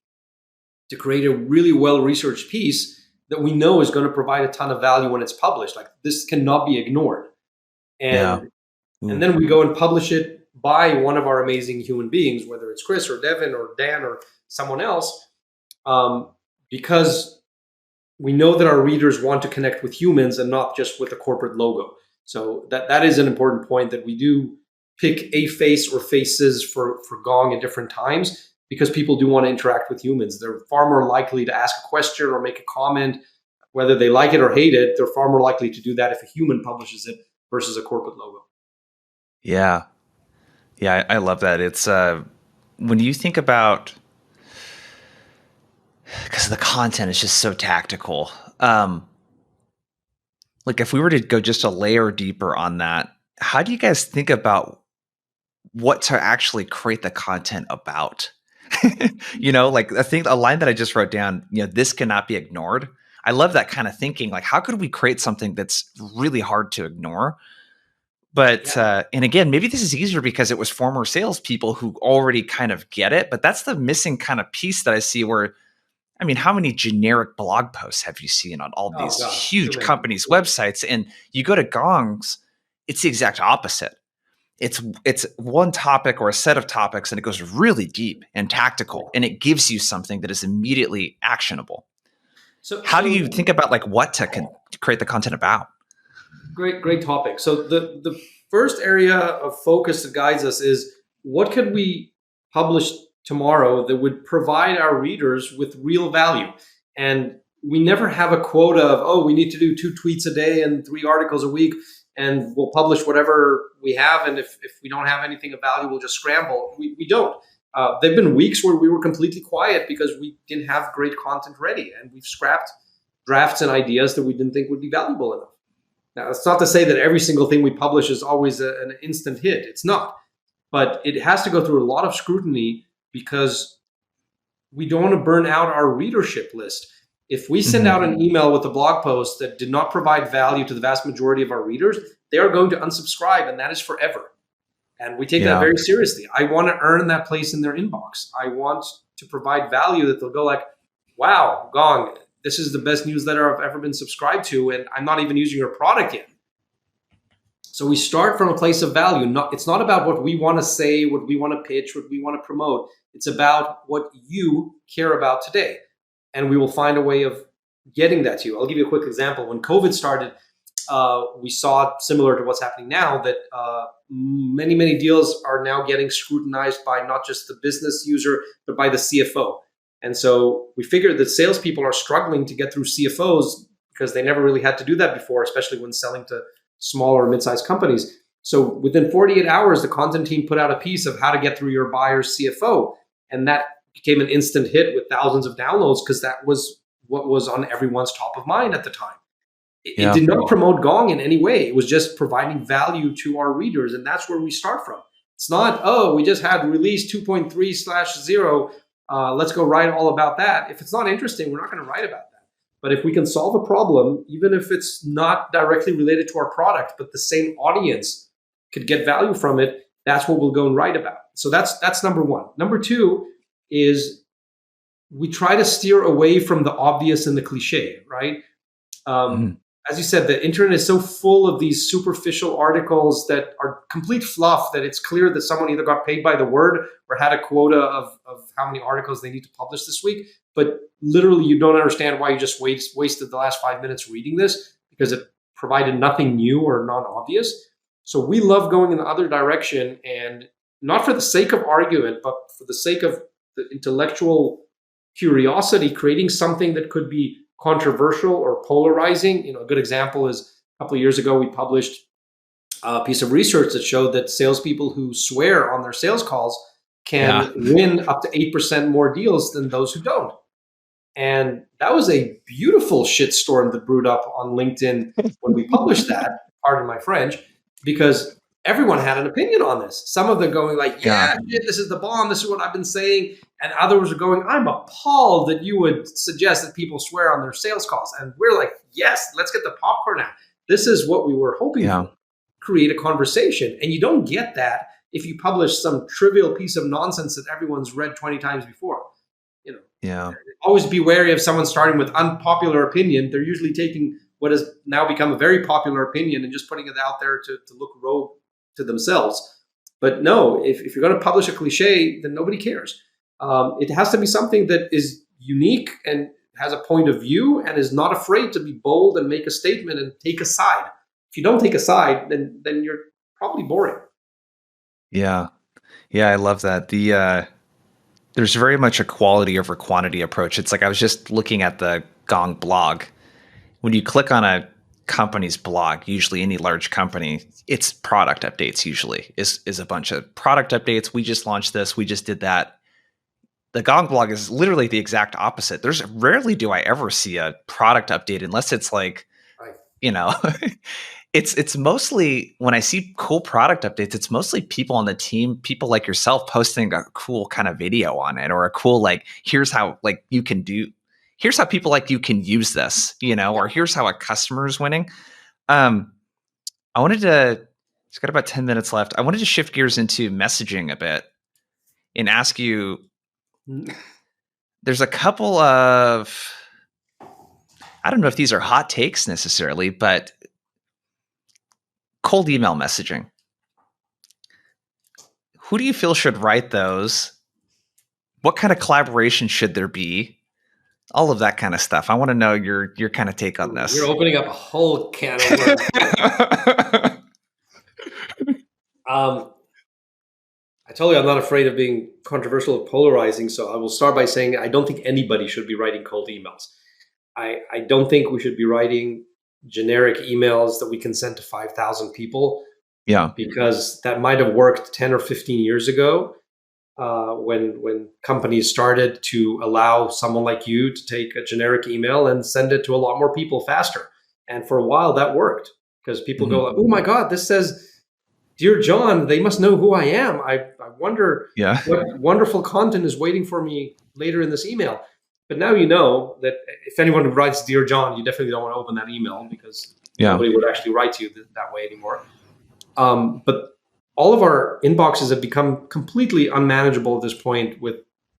[SPEAKER 1] to create a really well-researched piece that we know is going to provide a ton of value when it's published. Like, this cannot be ignored. And then we go and publish it by one of our amazing human beings, whether it's Chris or Devin or Dan or someone else, because we know that our readers want to connect with humans and not just with a corporate logo. So that is an important point, that we do pick a face or faces for Gong at different times, because people do want to interact with humans. They're far more likely to ask a question or make a comment, whether they like it or hate it. They're far more likely to do that if a human publishes it versus a corporate logo.
[SPEAKER 2] Yeah. Yeah, I love that. It's when you think about, because the content is just so tactical. Like, if we were to go just a layer deeper on that, how do you guys think about what to actually create the content about? Like, a line that I just wrote down, this cannot be ignored. I love that kind of thinking. Like, how could we create something that's really hard to ignore? But, and again, maybe this is easier because it was former salespeople who already kind of get it, but that's the missing kind of piece that I see where, I mean, how many generic blog posts have you seen on all these huge companies' websites? And you go to Gong's, it's the exact opposite. It's one topic or a set of topics, and it goes really deep and tactical, and it gives you something that is immediately actionable. So how do you think about like what to create the content about?
[SPEAKER 1] Great topic. So the first area of focus that guides us is, what could we publish tomorrow that would provide our readers with real value? And we never have a quota of, oh, we need to do 2 tweets a day and 3 articles a week, and we'll publish whatever we have. And if we don't have anything of value, we'll just scramble. We don't. There've been weeks where we were completely quiet because we didn't have great content ready, and we've scrapped drafts and ideas that we didn't think would be valuable enough. Now, it's not to say that every single thing we publish is always an instant hit. It's not. But it has to go through a lot of scrutiny, because we don't want to burn out our readership list. If we send out an email with a blog post that did not provide value to the vast majority of our readers, they are going to unsubscribe, and that is forever. And we take that very seriously. I want to earn that place in their inbox. I want to provide value that they'll go like, wow, Gong, this is the best newsletter I've ever been subscribed to, and I'm not even using your product yet. So we start from a place of value. It's not about what we want to say, what we want to pitch, what we want to promote. It's about what you care about today. And we will find a way of getting that to you. I'll give you a quick example. When COVID started, we saw, similar to what's happening now, that many, many deals are now getting scrutinized by not just the business user, but by the CFO. And so we figured that salespeople are struggling to get through CFOs because they never really had to do that before, especially when selling to smaller mid-sized companies. So within 48 hours, the content team put out a piece of how to get through your buyer's CFO. And that became an instant hit with thousands of downloads because that was what was on everyone's top of mind at the time. It did not promote Gong in any way. It was just providing value to our readers. And that's where we start from. It's not, oh, we just had release 2.3/0. Let's go write all about that. If it's not interesting, we're not going to write about that. But if we can solve a problem, even if it's not directly related to our product, but the same audience could get value from it, that's what we'll go and write about. So that's number one. Number two is we try to steer away from the obvious and the cliche, right? As you said, the internet is so full of these superficial articles that are complete fluff that it's clear that someone either got paid by the word or had a quota of how many articles they need to publish this week. But literally, you don't understand why you just wasted the last 5 minutes reading this because it provided nothing new or non-obvious. So we love going in the other direction, and not for the sake of argument, but for the sake of the intellectual curiosity, creating something that could be controversial or polarizing. You know, a good example is a couple of years ago, we published a piece of research that showed that salespeople who swear on their sales calls can win up to 8% more deals than those who don't. And that was a beautiful shitstorm that brewed up on LinkedIn when we published that, pardon my French, because everyone had an opinion on this. Some of them going like, yeah, shit, this is the bomb. This is what I've been saying. And others are going, I'm appalled that you would suggest that people swear on their sales calls. And we're like, yes, let's get the popcorn out. This is what we were hoping for. Create a conversation. And you don't get that if you publish some trivial piece of nonsense that everyone's read 20 times before. You know, always be wary of someone starting with unpopular opinion. They're usually taking what has now become a very popular opinion and just putting it out there to look rogue to themselves. But no, if you're going to publish a cliche, then nobody cares. It has to be something that is unique and has a point of view and is not afraid to be bold and make a statement and take a side. If you don't take a side, then you're probably boring.
[SPEAKER 2] Yeah, I love that. There's very much a quality over quantity approach. It's like I was just looking at the Gong blog. When you click on a company's blog, usually any large company, it's product updates usually is a bunch of product updates. We just launched this. We just did that. The Gong blog is literally the exact opposite. There's rarely do I ever see a product update unless it's like, you know, it's mostly when I see cool product updates, it's mostly people on the team, people like yourself posting a cool kind of video on it or a cool, like, here's how like you can do, here's how people like you can use this, you know, or here's how a customer is winning. I wanted to, it's got about 10 minutes left. I wanted to shift gears into messaging a bit and ask you, there's a couple of, I don't know if these are hot takes necessarily, but cold email messaging. Who do you feel should write those? What kind of collaboration should there be? All of that kind of stuff. I want to know your kind of take on this.
[SPEAKER 1] You're opening up a whole can of worms. I told you I'm not afraid of being controversial or polarizing, so I will start by saying I don't think anybody should be writing cold emails. I don't think we should be writing generic emails that we can send to 5,000 people.
[SPEAKER 2] Yeah.
[SPEAKER 1] Because that might have worked 10 or 15 years ago when companies started to allow someone like you to take a generic email and send it to a lot more people faster. And for a while that worked because people go like, oh my God, this says, Dear John, they must know who I am. I wonder what wonderful content is waiting for me later in this email. But now you know that if anyone writes Dear John, you definitely don't want to open that email because nobody would actually write to you that way anymore. But all of our inboxes have become completely unmanageable at this point with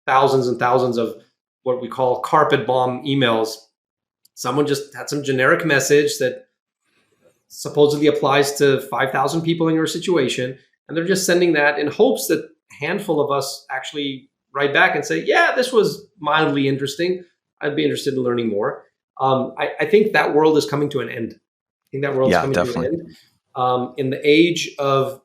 [SPEAKER 1] thousands and thousands of what we call carpet bomb emails someone just had some generic message that supposedly applies to 5,000 people in your situation. And they're just sending that in hopes that a handful of us actually write back and say, yeah, this was mildly interesting. I'd be interested in learning more. I think that world is coming to an end. I think that world's
[SPEAKER 2] Yeah,
[SPEAKER 1] coming to an
[SPEAKER 2] definitely.
[SPEAKER 1] end. In the age of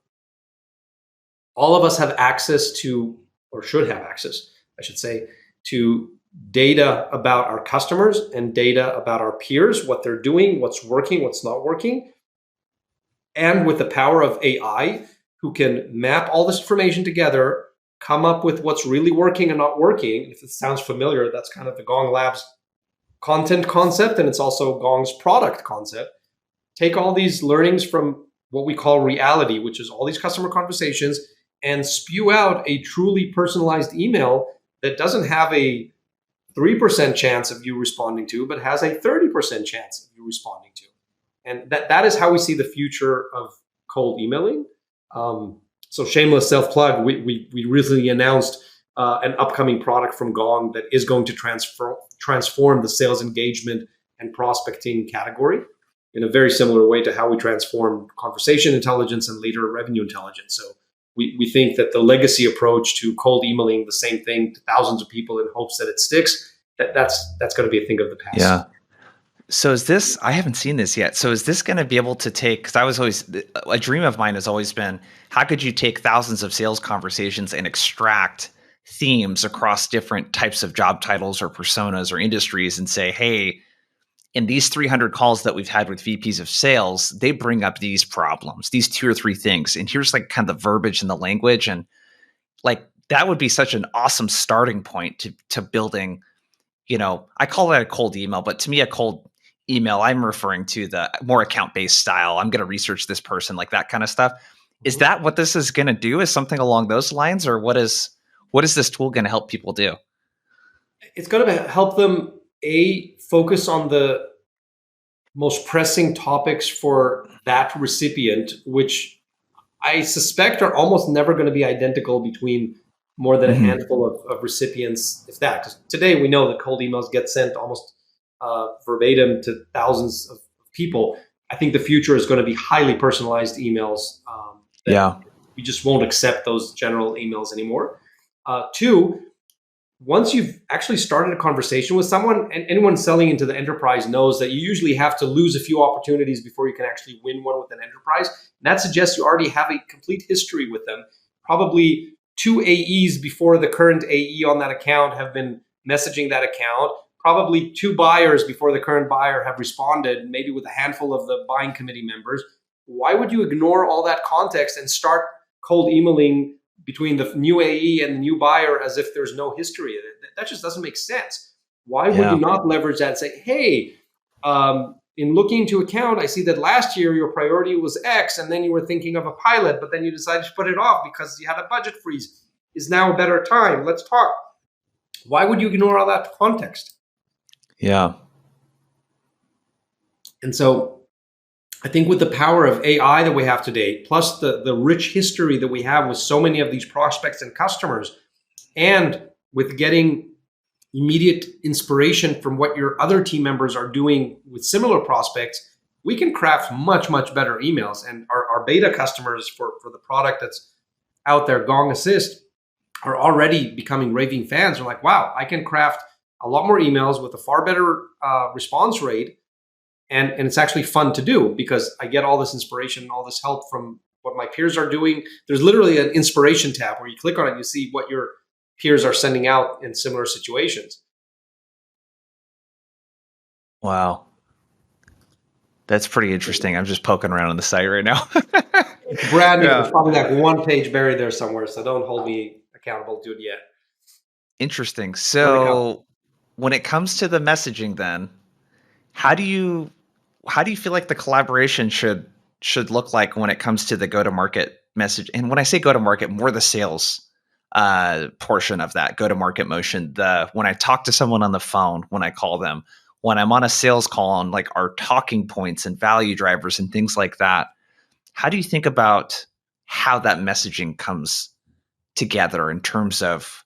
[SPEAKER 1] all of us have access to, or should have access, I should say, to data about our customers and data about our peers, what they're doing, what's working, what's not working. And with the power of AI, who can map all this information together, come up with what's really working and not working. If it sounds familiar, that's kind of the Gong Labs content concept, and it's also Gong's product concept. Take all these learnings from what we call reality, which is all these customer conversations, and spew out a truly personalized email that doesn't have a 3% chance of you responding to, but has a 30% chance of you responding to. And that is how we see the future of cold emailing. So shameless self-plug, we recently announced an upcoming product from Gong that is going to transform the sales engagement and prospecting category in a very similar way to how we transformed conversation intelligence and later revenue intelligence. So we think that the legacy approach to cold emailing the same thing to thousands of people in hopes that it sticks, that's going to be a thing of the past.
[SPEAKER 2] Yeah. So is this, I haven't seen this yet. So is this going to be able to take, because I was always, a dream of mine has always been, how could you take thousands of sales conversations and extract themes across different types of job titles or personas or industries and say, hey, in these 300 calls that we've had with VPs of sales, they bring up these problems, these 2 or 3 things. And here's like kind of the verbiage and the language. And like, that would be such an awesome starting point to building, I call it a cold email, but to me, a cold email, I'm referring to the more account-based style. I'm going to research this person, like that kind of stuff. Is
[SPEAKER 1] Mhm.
[SPEAKER 2] that what this is going to do? Is something along those lines, or what is this tool going to help people do?
[SPEAKER 1] It's going to help them focus on the most pressing topics for that recipient, which I suspect are almost never going to be identical between more than a
[SPEAKER 2] Mm-hmm.
[SPEAKER 1] handful of recipients, if that. Because today we know that cold emails get sent almost verbatim to thousands of people. I think the future is going to be highly personalized emails that
[SPEAKER 2] Yeah.
[SPEAKER 1] we just won't accept those general emails anymore. Two, once you've actually started a conversation with someone, and anyone selling into the enterprise knows that you usually have to lose a few opportunities before you can actually win one with an enterprise. And that suggests you already have a complete history with them. Probably 2 AEs before the current AE on that account have been messaging that account. Probably 2 buyers before the current buyer have responded, maybe with a handful of the buying committee members. Why would you ignore all that context and start cold emailing between the new AE and the new buyer as if there's no history? That just doesn't make sense. Why would you
[SPEAKER 2] Yeah.
[SPEAKER 1] not leverage that and say, hey, in looking into account, I see that last year your priority was X, and then you were thinking of a pilot, but then you decided to put it off because you had a budget freeze. Is now a better time? Let's talk. Why would you ignore all that context?
[SPEAKER 2] Yeah.
[SPEAKER 1] And so I think with the power of AI that we have today, plus the rich history that we have with so many of these prospects and customers, and with getting immediate inspiration from what your other team members are doing with similar prospects, we can craft much, much better emails. And our beta customers for the product that's out there, Gong Assist, are already becoming raving fans. They're like, wow, I can craft a lot more emails with a far better response rate. And it's actually fun to do because I get all this inspiration and all this help from what my peers are doing. There's literally an inspiration tab where you click on it and you see what your peers are sending out in similar situations.
[SPEAKER 2] Wow. That's pretty interesting. I'm just poking around on the site right now.
[SPEAKER 1] It's brand new. There's
[SPEAKER 2] Yeah.
[SPEAKER 1] probably like one page buried there somewhere, so don't hold me accountable to it yet.
[SPEAKER 2] Interesting.
[SPEAKER 1] More to come.
[SPEAKER 2] So when it comes to the messaging then, how do you feel like the collaboration should look like when it comes to the go to market message? And when I say go to market, more the sales portion of that go to market motion. The when I talk to someone on the phone, when I call them, when I'm on a sales call on like our talking points and value drivers and things like that. How do you think about how that messaging comes together in terms of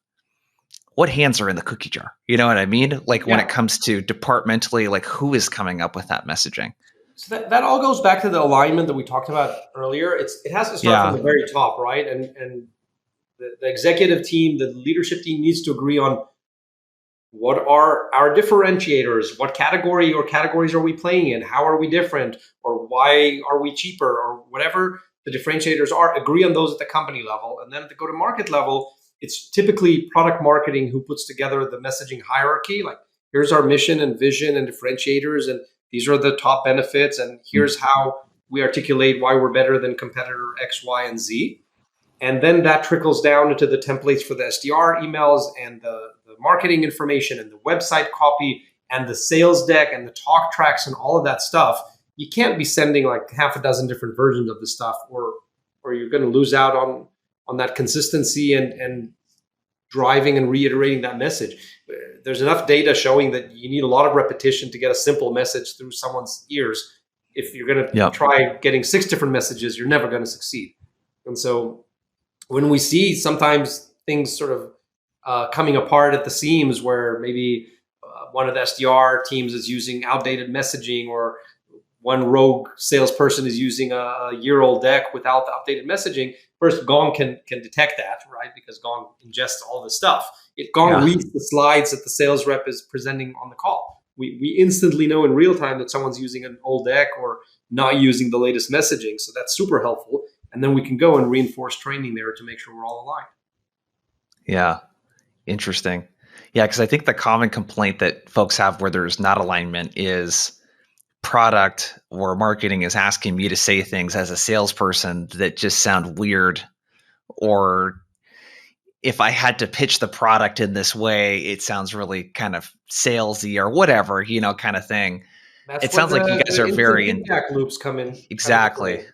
[SPEAKER 2] what hands are in the cookie jar? You know what I mean? Like when it
[SPEAKER 1] Yeah.
[SPEAKER 2] comes to departmentally, like who is coming up with that messaging?
[SPEAKER 1] So that all goes back to the alignment that we talked about earlier. It has to start from
[SPEAKER 2] Yeah.
[SPEAKER 1] the very top, right? And the executive team, the leadership team needs to agree on what are our differentiators, what category or categories are we playing in, how are we different, or why are we cheaper, or whatever the differentiators are. Agree on those at the company level, and then at the go to market level, it's typically product marketing who puts together the messaging hierarchy. Like, here's our mission and vision and differentiators, and these are the top benefits, and here's how we articulate why we're better than competitor X, Y, and Z. And then that trickles down into the templates for the SDR emails and the marketing information and the website copy and the sales deck and the talk tracks and all of that stuff. You can't be sending like half a dozen different versions of the stuff, or you're going to lose out on that consistency and driving and reiterating that message. There's enough data showing that you need a lot of repetition to get a simple message through someone's ears. If you're going to
[SPEAKER 2] Yep.
[SPEAKER 1] try getting 6 different messages, you're never going to succeed. And so when we see sometimes things sort of coming apart at the seams, where maybe one of the SDR teams is using outdated messaging, or one rogue salesperson is using a year-old deck without the updated messaging. First, Gong can detect that, right? Because Gong ingests all this stuff. If Gong
[SPEAKER 2] Yeah.
[SPEAKER 1] reads the slides that the sales rep is presenting on the call, we instantly know in real time that someone's using an old deck or not using the latest messaging. So that's super helpful. And then we can go and reinforce training there to make sure we're all aligned.
[SPEAKER 2] Yeah. Interesting. Yeah. Cause I think the common complaint that folks have where there's not alignment is product or marketing is asking me to say things as a salesperson that just sound weird, or if I had to pitch the product in this way, it sounds really kind of salesy or whatever, kind of thing.
[SPEAKER 1] That's
[SPEAKER 2] It
[SPEAKER 1] where
[SPEAKER 2] sounds like you
[SPEAKER 1] the,
[SPEAKER 2] guys
[SPEAKER 1] the
[SPEAKER 2] are
[SPEAKER 1] instant
[SPEAKER 2] very
[SPEAKER 1] feedback loops come into
[SPEAKER 2] exactly.
[SPEAKER 1] play.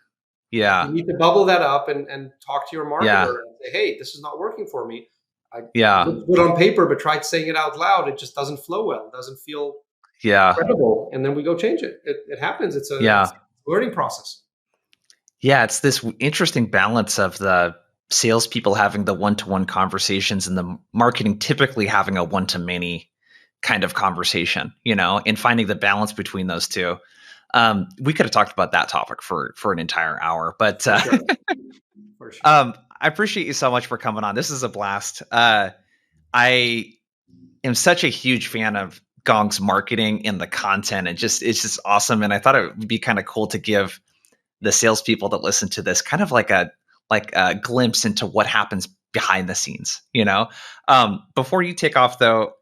[SPEAKER 2] Yeah.
[SPEAKER 1] You need to bubble that up and talk to your
[SPEAKER 2] Yeah.
[SPEAKER 1] marketer and say, hey, this is not working for me. It
[SPEAKER 2] Yeah.
[SPEAKER 1] looks good on paper, but try saying it out loud. It just doesn't flow well. It doesn't feel
[SPEAKER 2] Yeah.
[SPEAKER 1] credible. And then we go change it. It happens. It's
[SPEAKER 2] Yeah.
[SPEAKER 1] a learning process.
[SPEAKER 2] Yeah. It's this interesting balance of the salespeople having the one-to-one conversations and the marketing typically having a one-to-many kind of conversation, and finding the balance between those two. We could have talked about that topic for an entire hour, but
[SPEAKER 1] For sure. For sure.
[SPEAKER 2] I appreciate you so much for coming on. This is a blast. I am such a huge fan of Gong's marketing and the content, and it's just awesome. And I thought it would be kind of cool to give the salespeople that listen to this kind of like a glimpse into what happens behind the scenes. Before you take off, though,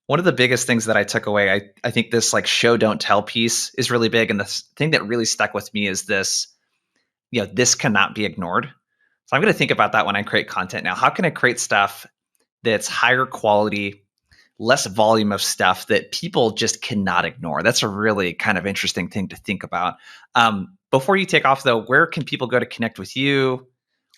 [SPEAKER 2] one of the biggest things that I took away, I think this like show don't tell piece is really big, and the thing that really stuck with me is this. This cannot be ignored. So I'm going to think about that when I create content now. How can I create stuff that's higher quality, less volume of stuff that people just cannot ignore? That's a really kind of interesting thing to think about. Before you take off, though, where can people go to connect with you,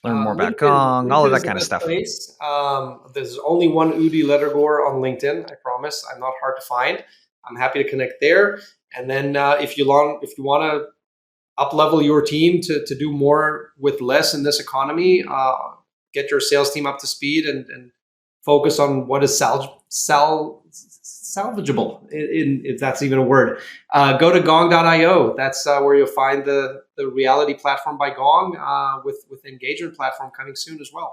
[SPEAKER 2] learn more about Gong, all of
[SPEAKER 1] LinkedIn
[SPEAKER 2] that
[SPEAKER 1] is the
[SPEAKER 2] kind of
[SPEAKER 1] best
[SPEAKER 2] stuff?
[SPEAKER 1] place. There's only one Udi Ledergor on LinkedIn. I promise. I'm not hard to find. I'm happy to connect there. And then if you want to up level your team to do more with less in this economy, get your sales team up to speed and focus on what is salvageable, if that's even a word. Go to gong.io. That's where you'll find the reality platform by Gong, with engagement platform coming soon as well.